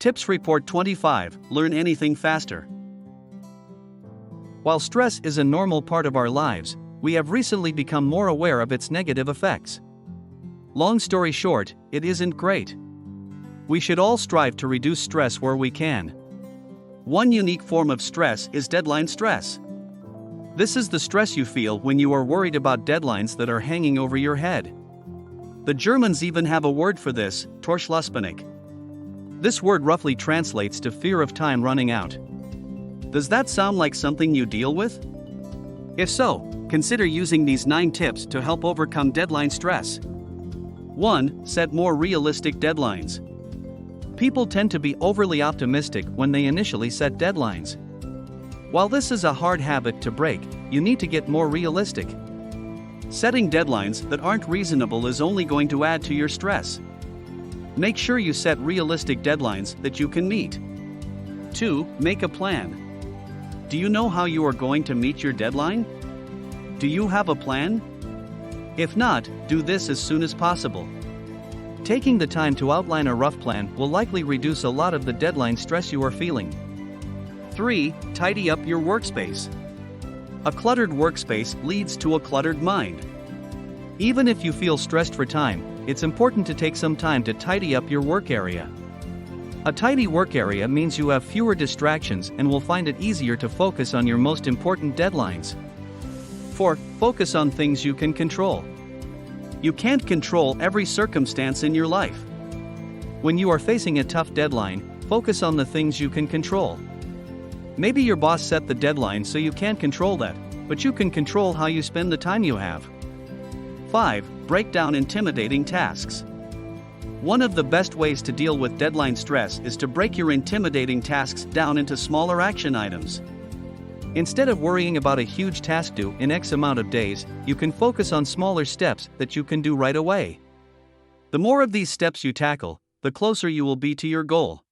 Tips Report 25. Learn anything faster. While stress is a normal part of our lives, we have recently become more aware of its negative effects. Long story short, it isn't great. We should all strive to reduce stress where we can. One unique form of stress is deadline stress. This is the stress you feel when you are worried about deadlines that are hanging over your head. The Germans even have a word for this, Torschlusspanik. This word roughly translates to fear of time running out. Does that sound like something you deal with? If so, consider using these 9 tips to help overcome deadline stress. 1. Set more realistic deadlines. People tend to be overly optimistic when they initially set deadlines. While this is a hard habit to break, you need to get more realistic. Setting deadlines that aren't reasonable is only going to add to your stress. Make sure you set realistic deadlines that you can meet. 2. Make a plan. Do you know how you are going to meet your deadline? Do you have a plan? If not, do this as soon as possible. Taking the time to outline a rough plan will likely reduce a lot of the deadline stress you are feeling. 3. Tidy up your workspace. A cluttered workspace leads to a cluttered mind. Even if you feel stressed for time, it's important to take some time to tidy up your work area. A tidy work area means you have fewer distractions and will find it easier to focus on your most important deadlines. 4. Focus on things you can control. You can't control every circumstance in your life. When you are facing a tough deadline, focus on the things you can control. Maybe your boss set the deadline so you can't control that, but you can control how you spend the time you have. 5. Break down intimidating tasks. One of the best ways to deal with deadline stress is to break your intimidating tasks down into smaller action items. Instead of worrying about a huge task due in X amount of days, you can focus on smaller steps that you can do right away. The more of these steps you tackle, the closer you will be to your goal.